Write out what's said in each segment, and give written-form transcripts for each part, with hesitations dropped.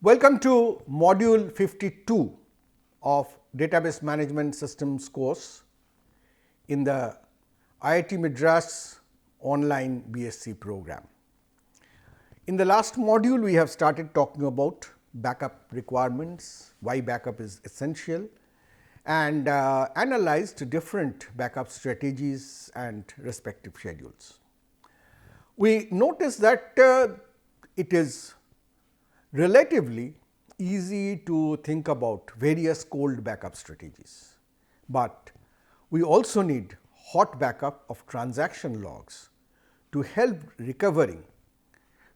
Welcome to module 52 of Database Management Systems course in the IIT Madras online BSc program. In the last module, we have started talking about backup requirements, why backup is essential, and analyzed different backup strategies and respective schedules. We noticed that it is relatively easy to think about various cold backup strategies, but we also need hot backup of transaction logs to help recovering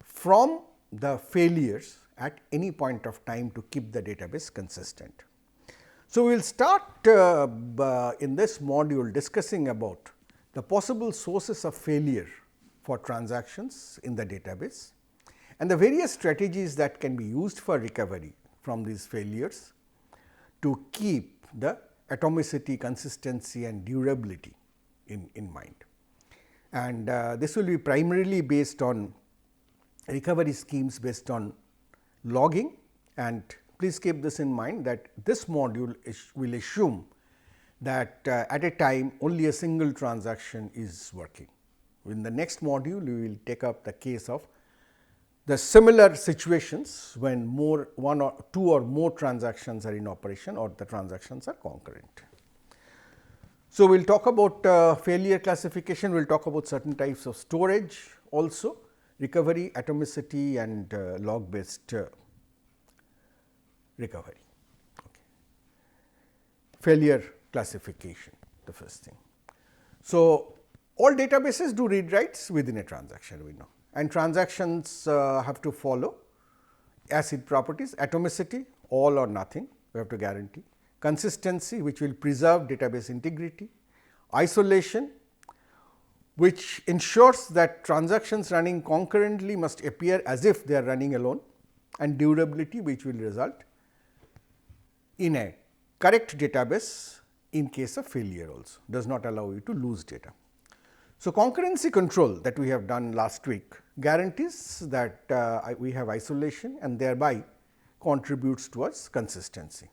from the failures at any point of time to keep the database consistent. So, we will start in this module discussing about the possible sources of failure for transactions in the database and the various strategies that can be used for recovery from these failures to keep the atomicity, consistency and durability in mind. And this will be primarily based on recovery schemes based on logging, and please keep this in mind that this module will assume that at a time only a single transaction is working. In the next module, we will take up the case of the similar situations when one or two or more transactions are in operation or the transactions are concurrent. So, we will talk about failure classification, we will talk about certain types of storage also, recovery, atomicity and log based recovery. Okay. Failure classification, the first thing. So, all databases do read writes within a transaction, we know, and transactions have to follow acid properties, atomicity, all or nothing, we have to guarantee, consistency, which will preserve database integrity, isolation, which ensures that transactions running concurrently must appear as if they are running alone, and durability, which will result in a correct database in case of failure also, does not allow you to lose data. So, concurrency control that we have done last week guarantees that we have isolation and thereby contributes towards consistency.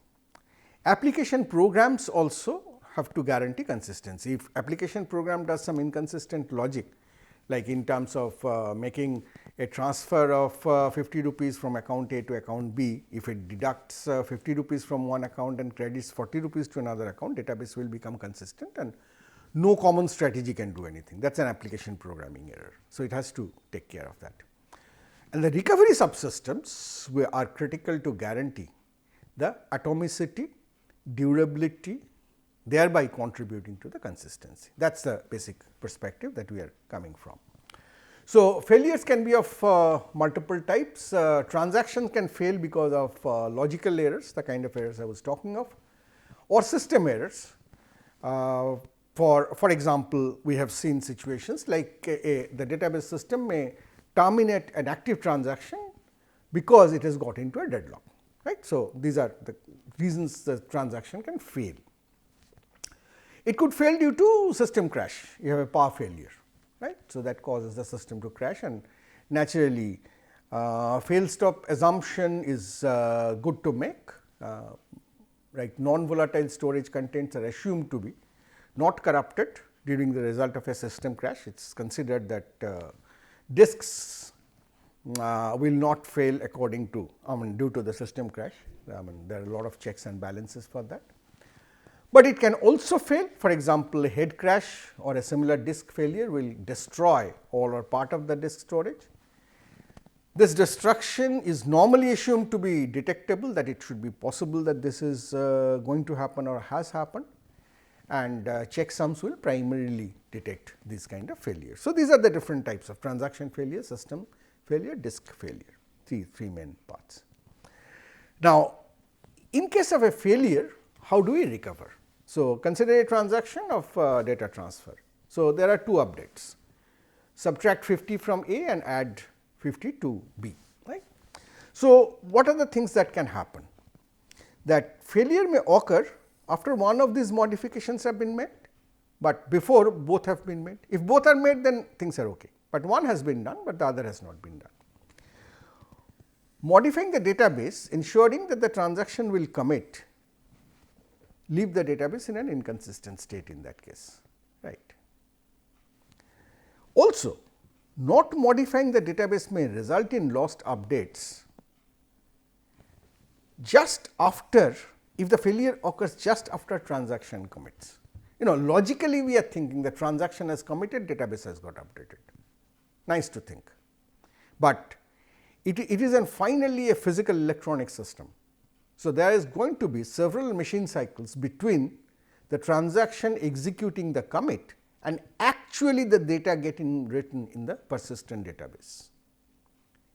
Application programs also have to guarantee consistency. If application program does some inconsistent logic, like in terms of making a transfer of 50 rupees from account A to account B, if it deducts 50 rupees from one account and credits 40 rupees to another account, database will become consistent and no common strategy can do anything. That is an application programming error. So, it has to take care of that. And the recovery subsystems are critical to guarantee the atomicity, durability, thereby contributing to the consistency. That is the basic perspective that we are coming from. So, failures can be of multiple types. Transactions can fail because of logical errors, the kind of errors I was talking of, or system errors. For example, we have seen situations like the database system may terminate an active transaction because it has got into a deadlock, right. So, these are the reasons the transaction can fail. It could fail due to system crash, you have a power failure, right. So, that causes the system to crash, and naturally fail stop assumption is good to make, right. Non-volatile storage contents are assumed to be not corrupted during the result of a system crash. It is considered that disks will not fail according to due to the system crash. There are a lot of checks and balances for that. But it can also fail, for example, a head crash or a similar disk failure will destroy all or part of the disk storage. This destruction is normally assumed to be detectable, that it should be possible that this is going to happen or has happened, and checksums will primarily detect these kind of failures. So, these are the different types of transaction failure, system failure, disk failure, three main parts. Now, in case of a failure, how do we recover? So, consider a transaction of data transfer. So, there are two updates, subtract 50 from A and add 50 to B, right. So, what are the things that can happen? That failure may occur after one of these modifications have been made, but before both have been made. If both are made, then things are okay, but one has been done, but the other has not been done. modifying the database, ensuring that the transaction will commit, leave the database in an inconsistent state in that case, right. Also, not modifying the database may result in lost updates just after, if the failure occurs just after transaction commits. Logically we are thinking the transaction has committed, database has got updated. Nice to think, but it is finally a physical electronic system. So, there is going to be several machine cycles between the transaction executing the commit and actually the data getting written in the persistent database.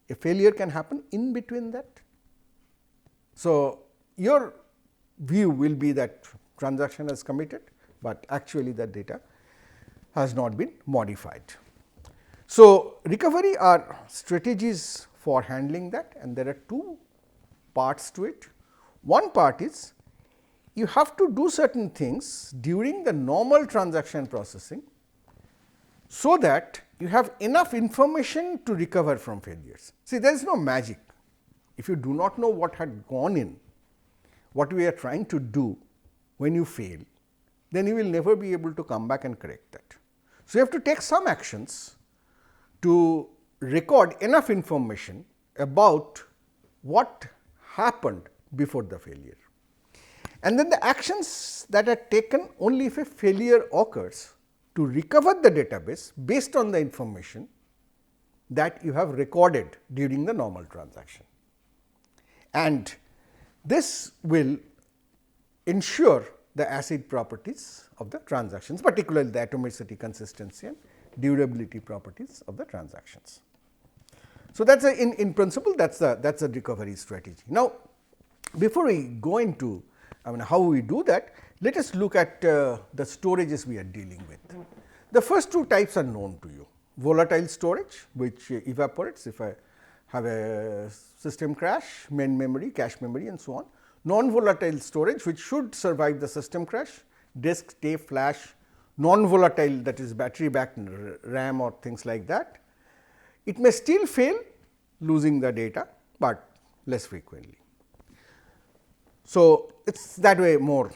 A failure can happen in between that. So, your view will be that transaction has committed, but actually the data has not been modified. So, recovery are strategies for handling that, and there are two parts to it. One part is you have to do certain things during the normal transaction processing, so that you have enough information to recover from failures. See, there is no magic. If you do not know what had gone in, what we are trying to do when you fail, then you will never be able to come back and correct that. So, you have to take some actions to record enough information about what happened before the failure, and then the actions that are taken only if a failure occurs to recover the database based on the information that you have recorded during the normal transaction. And this will ensure the ACID properties of the transactions, particularly the atomicity, consistency and durability properties of the transactions. So, that is in principle that is a recovery strategy. Now, before we go into how we do that, let us look at the storages we are dealing with. The first two types are known to you: volatile storage, which evaporates if I have a system crash, main memory, cache memory and so on. Non-volatile storage, which should survive the system crash, disk, tape, flash, non-volatile, that is battery backed RAM or things like that. It may still fail, losing the data, but less frequently. So, it is that way more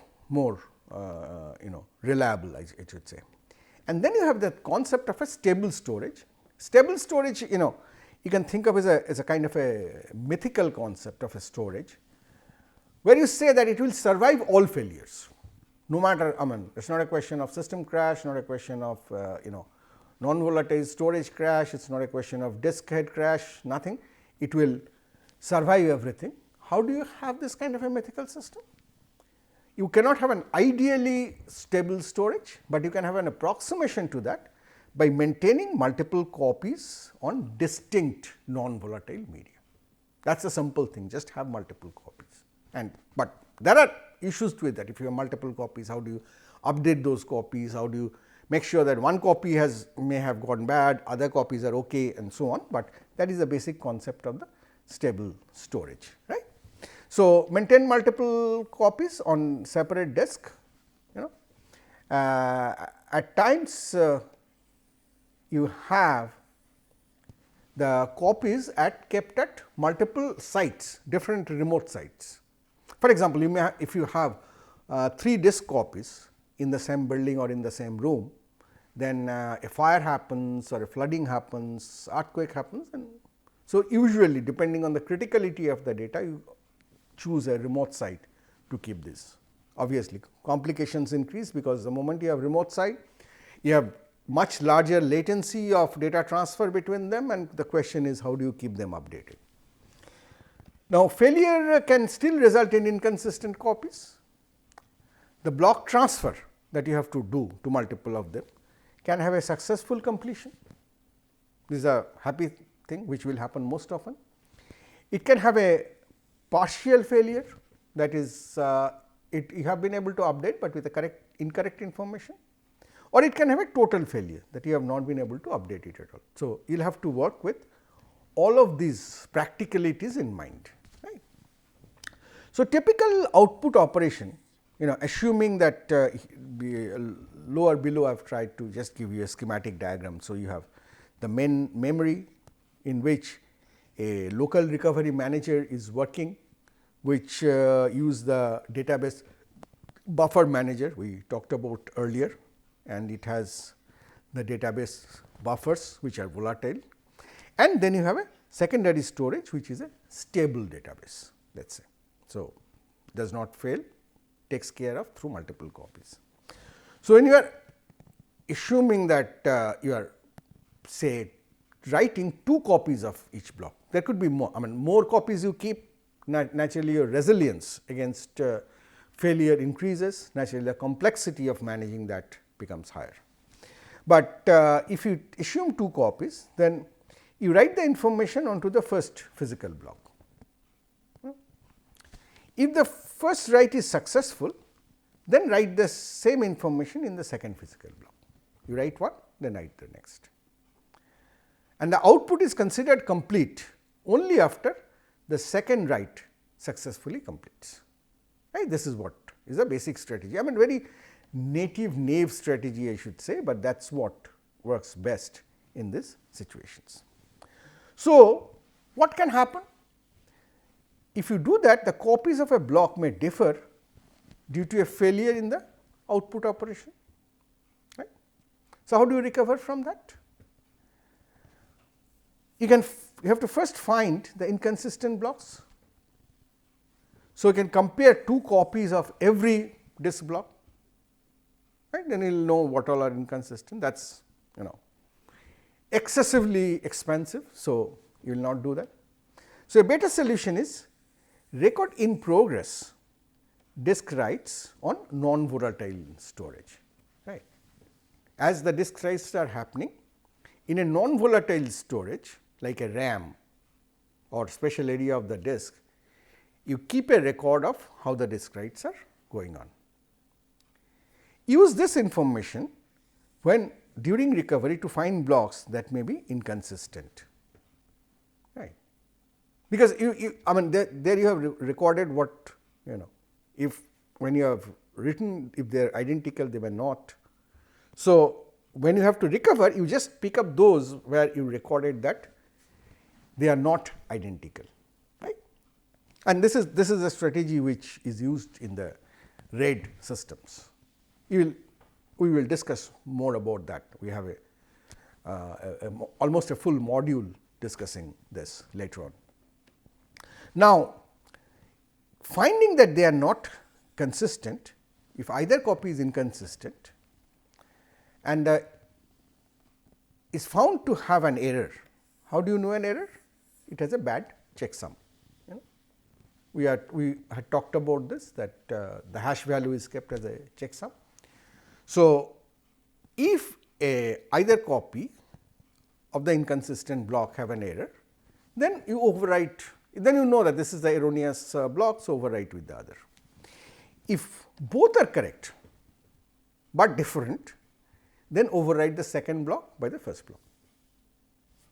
reliable, I should say. And then you have the concept of a stable storage. Stable storage, you can think of as a kind of a mythical concept of a storage, where you say that it will survive all failures, no matter, it is not a question of system crash, not a question of non-volatile storage crash, it is not a question of disk head crash, nothing, it will survive everything. How do you have this kind of a mythical system? You cannot have an ideally stable storage, but you can have an approximation to that by maintaining multiple copies on distinct non-volatile media. That is a simple thing, just have multiple copies. But there are issues with that. If you have multiple copies, how do you update those copies? How do you make sure that one copy may have gone bad, other copies are okay and so on, but that is the basic concept of the stable storage, right. So, maintain multiple copies on separate disk, at times you have the copies kept at multiple sites, different remote sites. For example, you may if you have 3 disk copies in the same building or in the same room, then a fire happens or a flooding happens, earthquake happens, and so usually depending on the criticality of the data, you choose a remote site to keep this. Obviously, complications increase because the moment you have remote site, you have much larger latency of data transfer between them, and the question is how do you keep them updated. Now, failure can still result in inconsistent copies. The block transfer that you have to do to multiple of them can have a successful completion. This is a happy thing which will happen most often. It can have a partial failure, that is you have been able to update, but with a incorrect information, or it can have a total failure that you have not been able to update it at all. So, you will have to work with all of these practicalities in mind, right. So, typical output operation, assuming that lower below I have tried to just give you a schematic diagram. So, you have the main memory in which a local recovery manager is working, which use the database buffer manager we talked about earlier, and it has the database buffers which are volatile. And then you have a secondary storage which is a stable database, let us say. So, does not fail, takes care of through multiple copies. So, when you are assuming that you are say writing 2 copies of each block, there could be more, more copies you keep, naturally your resilience against failure increases, naturally the complexity of managing that becomes higher. But if you assume 2 copies, then you write the information onto the first physical block. If the first write is successful, then write the same information in the second physical block. You write one, then write the next. And the output is considered complete only after the second write successfully completes. Right? This is what is a basic strategy. Very naive strategy I should say, but that is what works best in these situations. So, what can happen? If you do that, the copies of a block may differ due to a failure in the output operation. Right? So, how do you recover from that? You have to first find the inconsistent blocks. So, you can compare 2 copies of every disk block, right? Then you will know what all are inconsistent. That is excessively expensive. So, you will not do that. So, a better solution is record in progress disk writes on non-volatile storage. Right? As the disk writes are happening in a non-volatile storage like a RAM or special area of the disk, you keep a record of how the disk writes are going on. Use this information when during recovery to find blocks that may be inconsistent, right? Because there you have recorded what if when you have written, if they are identical, they were not. So, when you have to recover, you just pick up those where you recorded that they are not identical, right? And this is a strategy which is used in the RAID systems. We will discuss more about that. We have almost a full module discussing this later on. Now, finding that they are not consistent, if either copy is inconsistent and is found to have an error. How do you know an error? It has a bad checksum. We had talked about this, that the hash value is kept as a checksum. So, if either copy of the inconsistent block have an error, then you overwrite, then you know that this is the erroneous block, so overwrite with the other. If both are correct, but different, then overwrite the second block by the first block,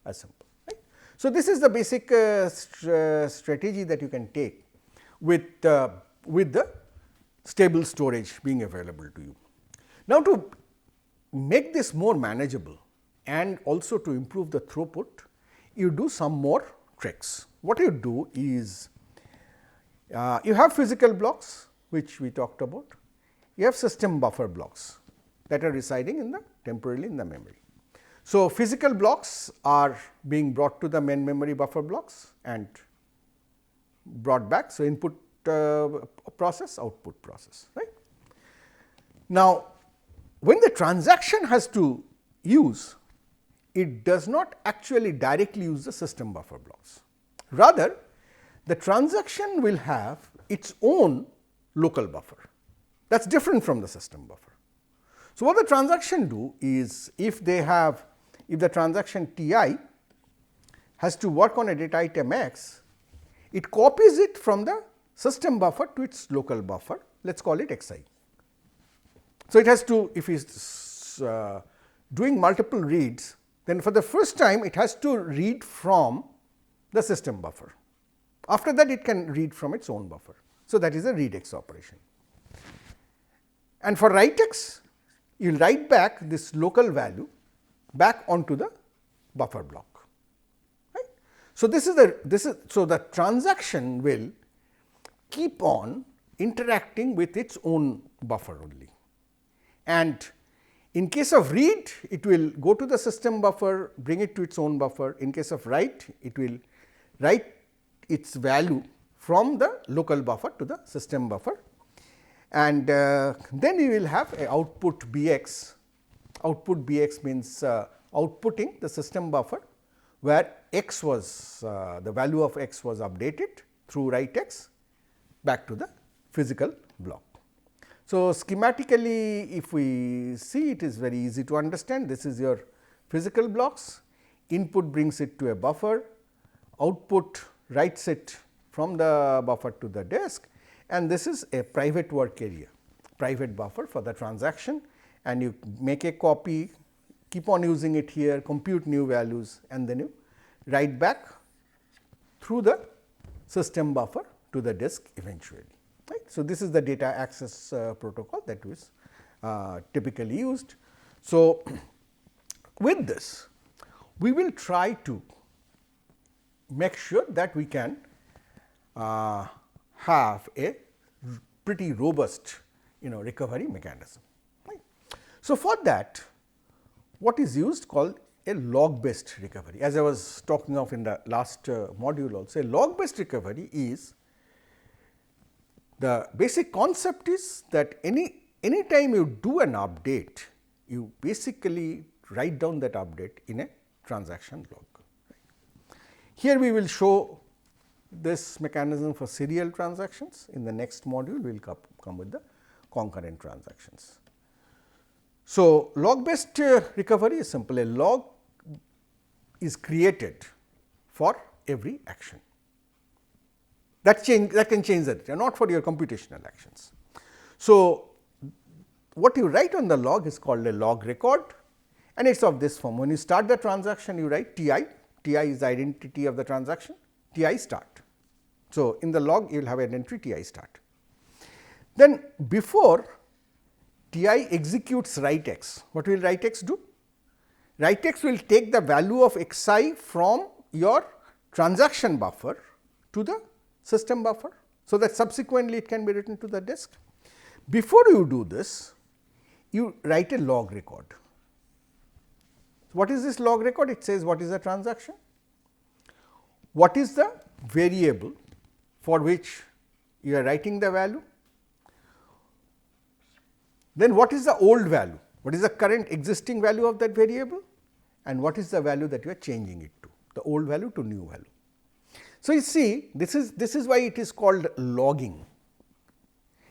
as simple. Right? So, this is the basic strategy that you can take with the stable storage being available to you. Now, to make this more manageable and also to improve the throughput, you do some more tricks. What you do is, you have physical blocks which we talked about, you have system buffer blocks that are residing temporarily in the memory. So, physical blocks are being brought to the main memory buffer blocks and brought back. So, input process, output process, right. Now, when the transaction has to use, it does not actually directly use the system buffer blocks. Rather, the transaction will have its own local buffer that is different from the system buffer. So, what the transaction do is, if the transaction T I has to work on a data item X, it copies it from the system buffer to its local buffer, let us call it X I. So, it has to, if it is doing multiple reads, then for the first time it has to read from the system buffer. After that, it can read from its own buffer. So, that is a read X operation. And for write X, you will write back this local value back onto the buffer block. Right? So, so the transaction will keep on interacting with its own buffer only, and in case of read, it will go to the system buffer, bring it to its own buffer. In case of write, it will write its value from the local buffer to the system buffer, and then you will have a output Bx. Output Bx means outputting the system buffer, where x was the value of x was updated through write x back to the physical block. So, schematically, if we see, it is very easy to understand. This is your physical blocks, input brings it to a buffer, output writes it from the buffer to the disk, and this is a private work area, private buffer for the transaction, and you make a copy, keep on using it here, compute new values, and then you write back through the system buffer to the disk eventually. Right. So, this is the data access protocol that is typically used. So, with this, we will try to make sure that we can have a pretty robust recovery mechanism. Right. So, for that, what is used called a log based recovery. As I was talking of in the last module also, a log based recovery is, the basic concept is that any time you do an update, you basically write down that update in a transaction log. Here we will show this mechanism for serial transactions. In the next module, we will come with the concurrent transactions. So, log based recovery is simple. A log is created for every action. That can change the data, not for your computational actions. So, what you write on the log is called a log record, and it is of this form. When you start the transaction, you write TI. TI is the identity of the transaction, TI start. So, in the log you will have an entry TI start. Then before TI executes write x, what will write x do? Write x will take the value of xi from your transaction buffer to the system buffer, so that subsequently it can be written to the disk. Before you do this, you write a log record. What is this log record? It says what is the transaction, what is the variable for which you are writing the value, then what is the old value, what is the current existing value of that variable, and what is the value that you are changing it to, the old value to new value. So, you see, this is why it is called logging,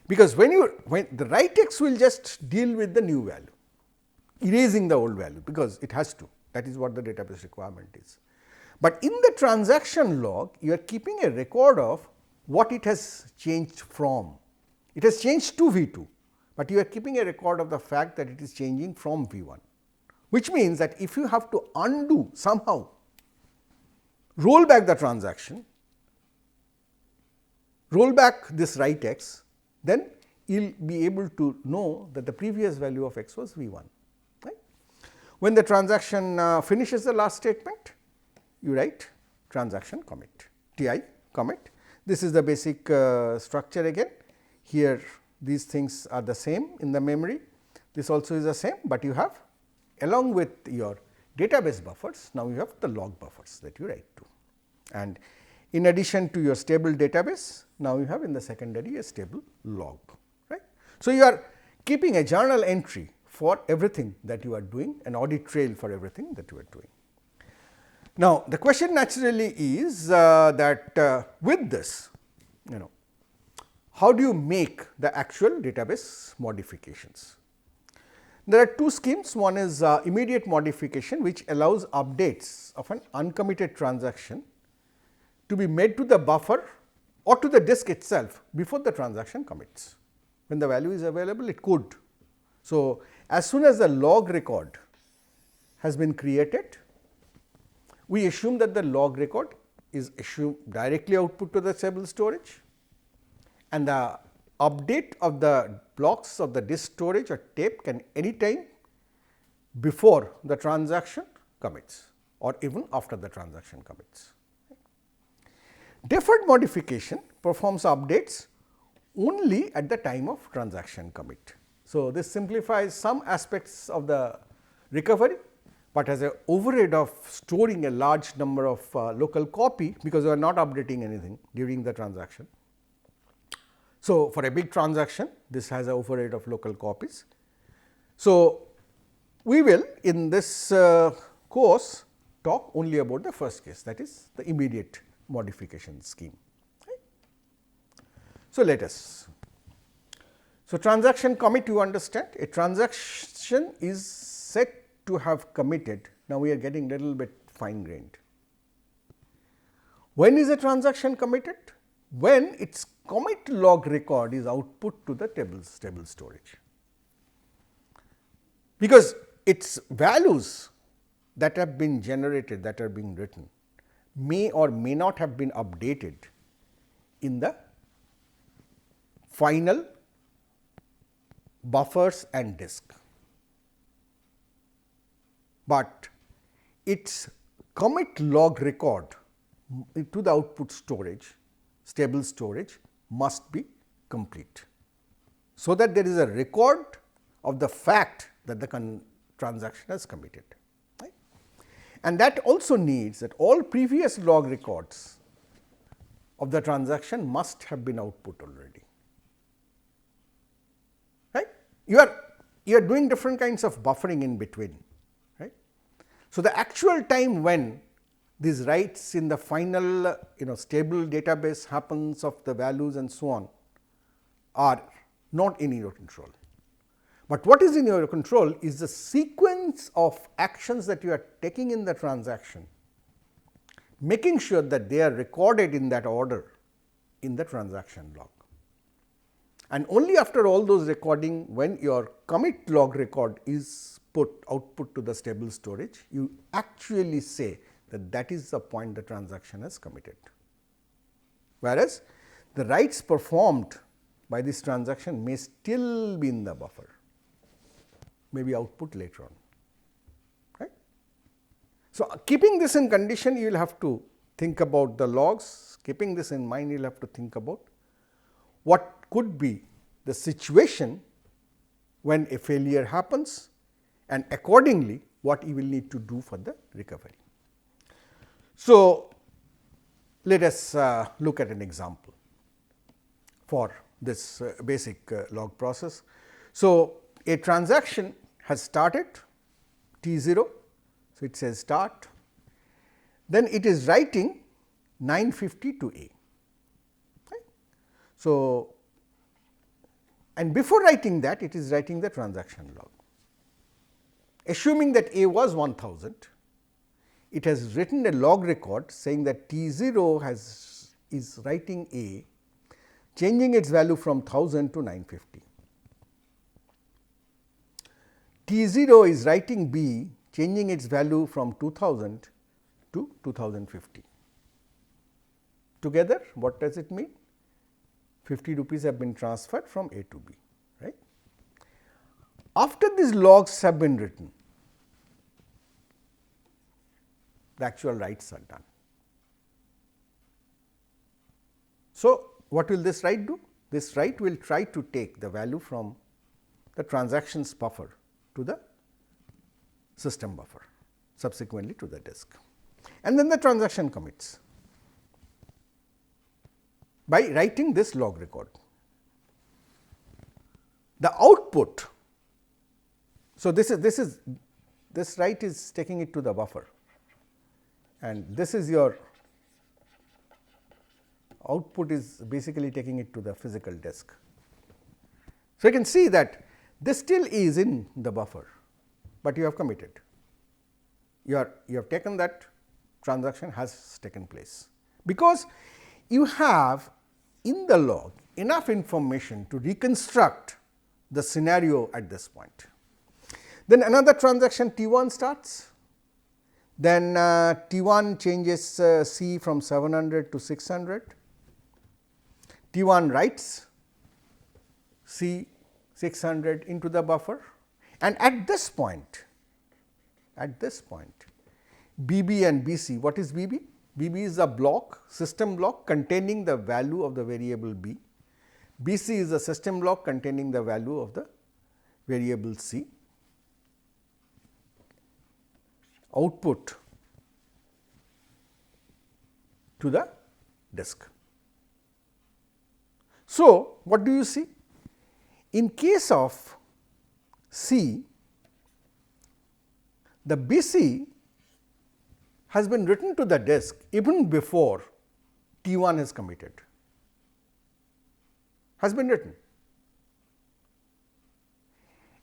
because when the write x will just deal with the new value, erasing the old value, because it has to, that is what the database requirement is. But in the transaction log, you are keeping a record of what it has changed from. It has changed to V2, but you are keeping a record of the fact that it is changing from V1, which means that if you have to undo somehow, roll back the transaction, roll back this write x, then you will be able to know that the previous value of x was V1. Right? When the transaction finishes the last statement, you write transaction commit, TI commit. This is the basic structure again. Here these things are the same in the memory, this also is the same, but you have along with your database buffers, now you have the log buffers that you write to. And in addition to your stable database, now you have in the secondary a stable log. Right? So, you are keeping a journal entry for everything that you are doing, an audit trail for everything that you are doing. Now, the question naturally is that with this, how do you make the actual database modifications? There are two schemes. One is immediate modification, which allows updates of an uncommitted transaction to be made to the buffer or to the disk itself before the transaction commits. When the value is available, it could. So, as soon as the log record has been created, we assume that the log record is directly output to the stable storage, and the update of the blocks of the disk storage or tape can any time before the transaction commits or even after the transaction commits. Deferred modification performs updates only at the time of transaction commit. So, this simplifies some aspects of the recovery, but has an overhead of storing a large number of local copy, because you are not updating anything during the transaction. So, for a big transaction, this has an overhead of local copies. So, we will in this course talk only about the first case, that is the immediate modification scheme. Right. So, let us. So, transaction commit, you understand, a transaction is said to have committed. Now, we are getting little bit fine grained. When is a transaction committed? When its commit log record is output to the table storage, because its values that have been generated, that are being written, may or may not have been updated in the final buffers and disk, but its commit log record to the output storage, stable storage, must be complete, so that there is a record of the fact that the transaction has committed. Right? And that also needs that all previous log records of the transaction must have been output already. Right? You are doing different kinds of buffering in between. Right? So, the actual time when these writes in the final stable database happens of the values and so on are not in your control. But what is in your control is the sequence of actions that you are taking in the transaction, making sure that they are recorded in that order in the transaction log. And only after all those recording, when your commit log record is output to the stable storage, you actually say that that is the point the transaction has committed. Whereas, the writes performed by this transaction may still be in the buffer, may be output later on. Right? So, keeping this in condition, you will have to think about the logs. Keeping this in mind, you will have to think about what could be the situation when a failure happens, and accordingly what you will need to do for the recovery. So, let us look at an example for this basic log process. So, a transaction has started T0, so it says start, then it is writing 950 to A. Right? So, and before writing that, it is writing the transaction log. Assuming that A was 1000, it has written a log record saying that T0 is writing A, changing its value from 1000 to 950. T0 is writing B, changing its value from 2000 to 2050. Together, what does it mean? 50 rupees have been transferred from A to B. Right? After these logs have been written, the actual writes are done. So, what will this write do? This write will try to take the value from the transactions buffer to the system buffer, subsequently to the disk, and then the transaction commits by writing this log record. The output, so this write is taking it to the buffer, and this is your output is basically taking it to the physical disk. So, you can see that this still is in the buffer, but you have committed. You have taken that transaction has taken place, because you have in the log enough information to reconstruct the scenario at this point. Then another transaction T1 starts, then T1 changes C from 700 to 600, T1 writes C 600 into the buffer, and at this point BB and BC, what is BB? BB is a block, system block containing the value of the variable B. BC is a system block containing the value of the variable C. Output to the disk. So, what do you see? In case of C, the BC has been written to the disk even before T1 is committed, has been written,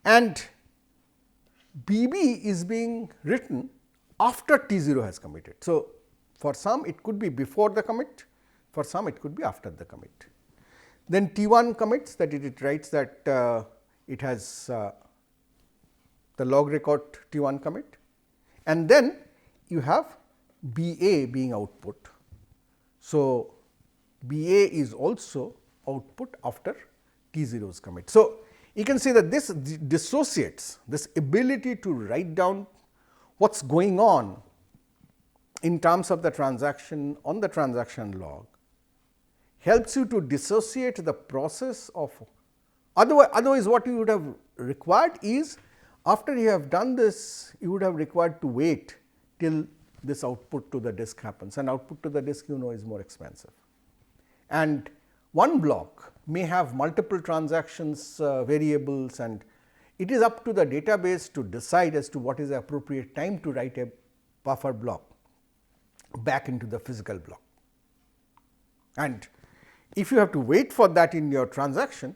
and BB is being written after T0 has committed. So, for some it could be before the commit, for some it could be after the commit. Then T1 commits, that it writes that it has the log record T1 commit, and then you have BA being output. So, BA is also output after T0's commit. So, you can see that this dissociates this ability to write down what is going on in terms of the transaction on the transaction log, helps you to dissociate the process of, otherwise what you would have required is, after you have done this, you would have required to wait till this output to the disk happens, and output to the disk is more expensive. And one block may have multiple transactions variables, and it is up to the database to decide as to what is the appropriate time to write a buffer block back into the physical block. And if you have to wait for that in your transaction,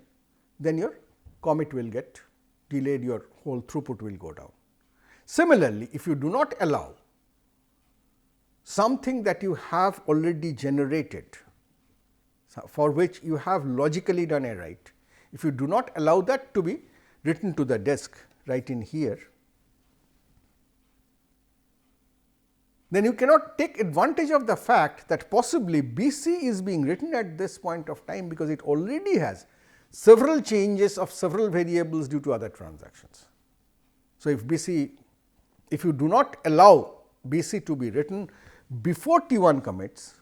then your commit will get delayed, your whole throughput will go down. Similarly, if you do not allow something that you have already generated, for which you have logically done a write, if you do not allow that to be written to the disk right in here, then you cannot take advantage of the fact that possibly BC is being written at this point of time, because it already has several changes of several variables due to other transactions. So, if you do not allow BC to be written before T1 commits,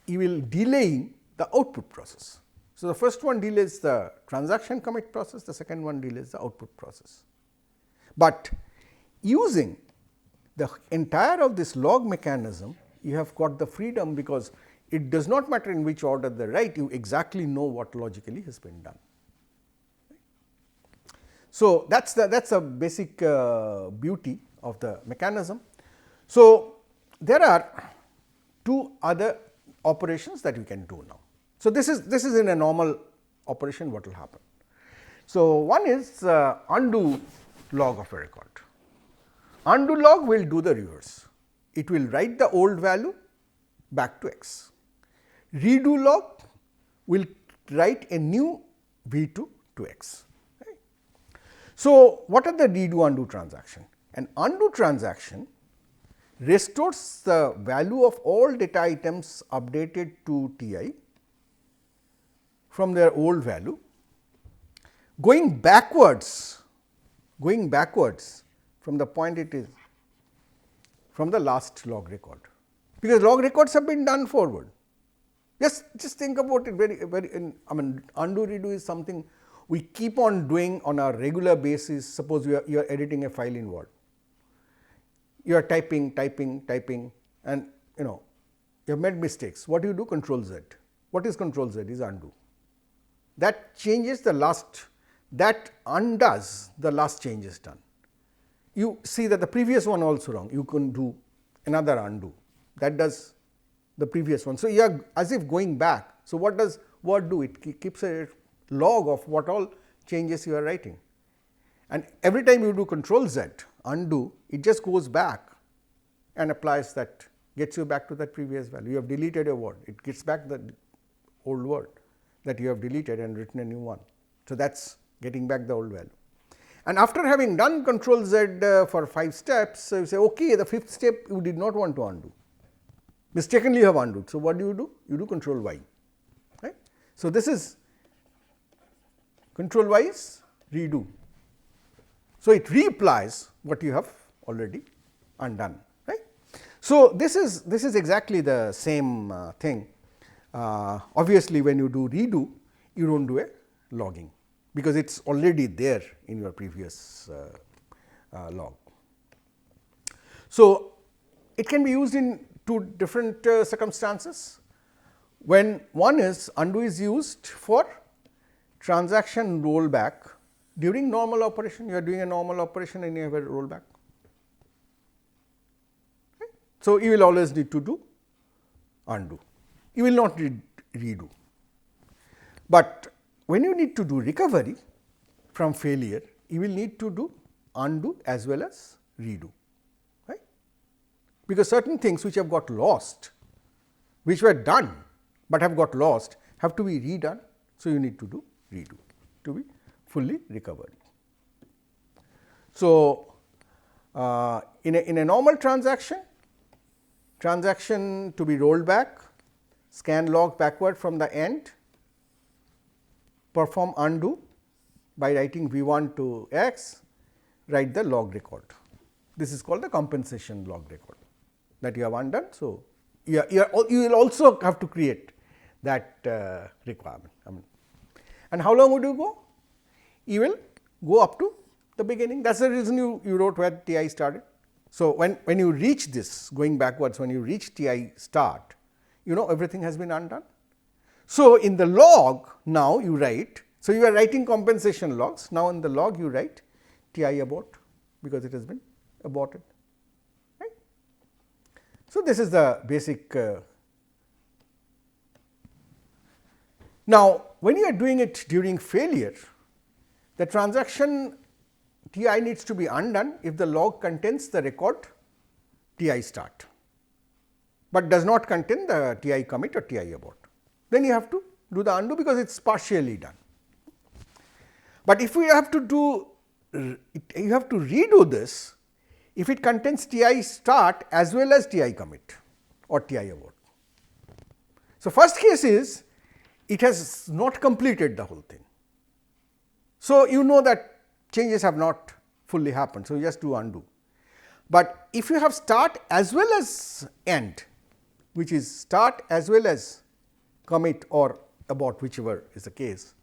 you will delay the output process. So, the first one delays the transaction commit process, the second one delays the output process. But using the entire of this log mechanism, you have got the freedom, because it does not matter in which order they write, you exactly know what logically has been done. So, that is a basic beauty of the mechanism. So, there are two other operations that you can do now. So, this is in a normal operation what will happen. So, one is undo log of a record. Undo log will do the reverse. It will write the old value back to x. Redo log will write a new V2 to x. Right. So, what are the redo undo transaction? An undo transaction restores the value of all data items updated to Ti from their old value, going backwards from the point it is from the last log record, because log records have been done forward. Just think about it very undo redo is something we keep on doing on a regular basis. Suppose you are editing a file in Word, you are typing and you have made mistakes. What do you do? Control Z. What is Control Z? Is undo. That changes the last, that undoes the last changes done. You see that the previous one also wrong, you can do another undo, that does the previous one. So, you are as if going back. So, what does Word do? It keeps a log of what all changes you are writing, and every time you do Control Z undo, it just goes back and applies that, gets you back to that previous value. You have deleted a word, it gets back the old word that you have deleted and written a new one. So, that is getting back the old value. And after having done Control Z for 5 steps, so you say, okay, the 5th step you did not want to undo, mistakenly you have undone. So, what do? You do Control Y. Right? So, this is Control Y is redo. So, it reapplies what you have already undone. Right? So, this is exactly the same thing. Obviously, when you do redo, you do not do a logging, because it is already there in your previous log. So, it can be used in two different circumstances. When one is undo is used for transaction rollback during normal operation, you are doing a normal operation and you have a rollback. Okay. So, you will always need to do undo, you will not redo. But when you need to do recovery from failure, you will need to do undo as well as redo, right? Because certain things which have got lost, which were done, but have got lost, have to be redone. So, you need to do redo to be fully recovered. So, in a normal transaction to be rolled back, scan log backward from the end, perform undo by writing V1 to X, write the log record. This is called the compensation log record that you have undone. So, you will also have to create that requirement. And how long would you go? You will go up to the beginning. That is the reason you wrote where TI started. So, when you reach this, going backwards, when you reach TI start, you know everything has been undone. So, in the log now you write, so you are writing compensation logs, now in the log you write TI abort, because it has been aborted, right. So, this is the basic. Now, when you are doing it during failure, the transaction TI needs to be undone if the log contains the record TI start, but does not contain the TI commit or TI abort. Then you have to do the undo, because it is partially done. But if we have to do, you have to redo this if it contains TI start as well as TI commit or TI abort. So, first case is it has not completed the whole thing. So, you know that changes have not fully happened. So, you just do undo. But if you have start as well as end, which is start as well as commit or abort, whichever is the case,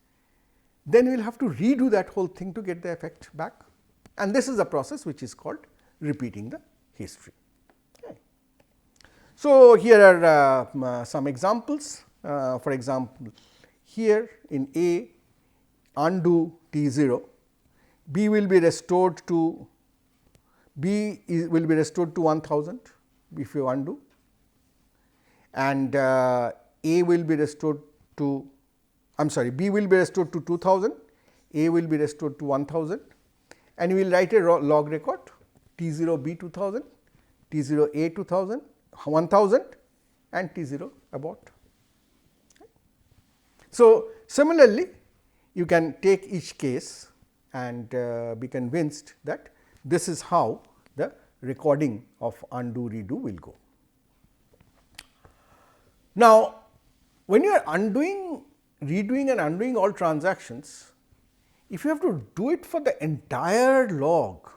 then you will have to redo that whole thing to get the effect back, and this is a process which is called repeating the history. Okay. So, here are some examples. For example, here in A, undo T0, B will be restored to 1000 if you undo, and A will be restored to, B will be restored to 2000, A will be restored to 1000, and you will write a log record T0 B 2000, T0 A 2000, 1000 and T0 abort. So, similarly, you can take each case and be convinced that this is how the recording of undo redo will go. Now, when you are undoing, redoing and undoing all transactions, if you have to do it for the entire log,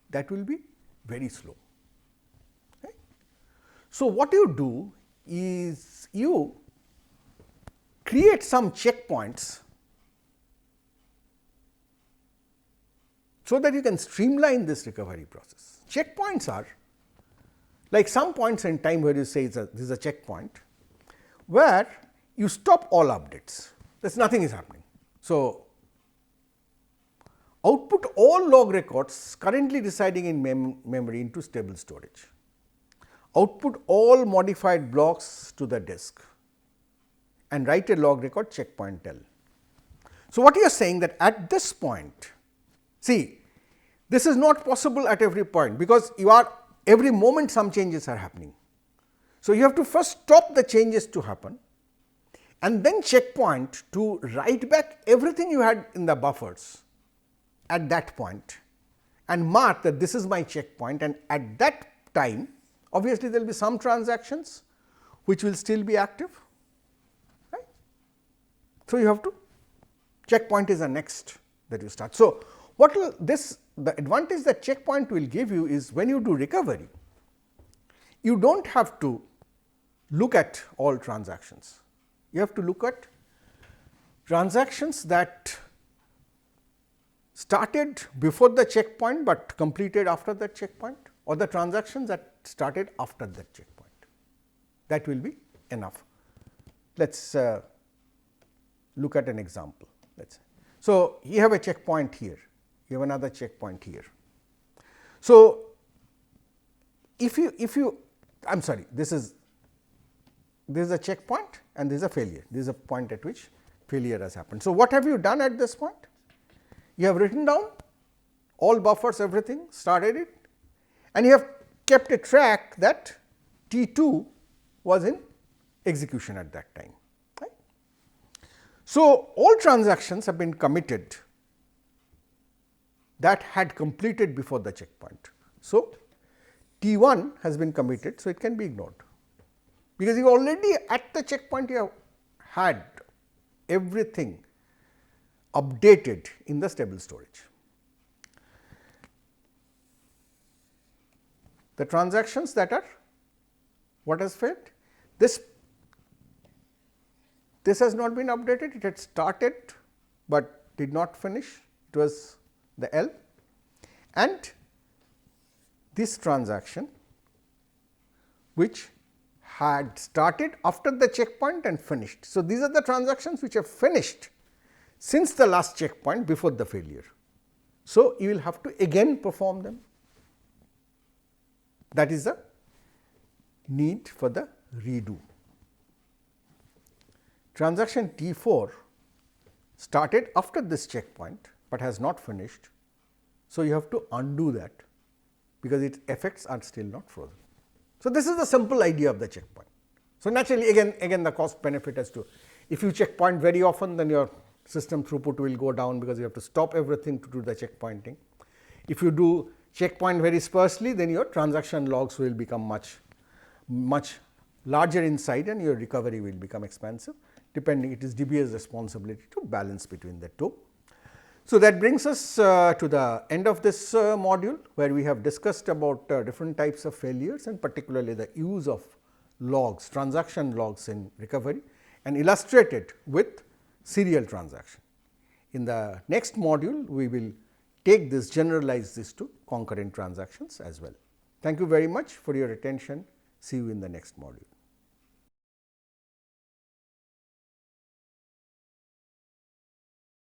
that will be very slow. Okay. So, what you do is you create some checkpoints so that you can streamline this recovery process. Checkpoints are like some points in time where you say this is a checkpoint, where you stop all updates, there is nothing is happening. So, output all log records currently residing in memory into stable storage, output all modified blocks to the disk, and write a log record checkpoint L. So, what you are saying that at this point, see, this is not possible at every point, because you are every moment some changes are happening. So, you have to first stop the changes to happen and then checkpoint to write back everything you had in the buffers at that point and mark that this is my checkpoint, and at that time obviously there will be some transactions which will still be active, right. So, you have to checkpoint is the next that you start. So, what will this, the advantage that checkpoint will give you is when you do recovery, you do not have to look at all transactions. You have to look at transactions that started before the checkpoint, but completed after that checkpoint, or the transactions that started after that checkpoint. That will be enough. Let us look at an example. Let's say. So, you have a checkpoint here, you have another checkpoint here. So, if you I am sorry, this is a checkpoint and this is a failure, this is a point at which failure has happened. So, what have you done at this point? You have written down all buffers, everything, started it, and you have kept a track that T2 was in execution at that time. Right? So, all transactions have been committed that had completed before the checkpoint. So, T1 has been committed, so it can be ignored, because you already at the checkpoint you have had everything updated in the stable storage. The transactions that are what has failed? This has not been updated, it had started, but did not finish, it was the L, and this transaction which had started after the checkpoint and finished. So, these are the transactions which have finished since the last checkpoint before the failure. So, you will have to again perform them. That is the need for the redo. Transaction T4 started after this checkpoint, but has not finished. So, you have to undo that, because its effects are still not frozen. So, this is the simple idea of the checkpoint. So, naturally again the cost benefit has to, if you checkpoint very often, then your system throughput will go down, because you have to stop everything to do the checkpointing. If you do checkpoint very sparsely, then your transaction logs will become much larger inside, and your recovery will become expensive, depending, it is DBA's responsibility to balance between the two. So, that brings us to the end of this module, where we have discussed about different types of failures, and particularly the use of logs, transaction logs in recovery, and illustrated with serial transaction. In the next module, we will take this, generalize this to concurrent transactions as well. Thank you very much for your attention. See you in the next module.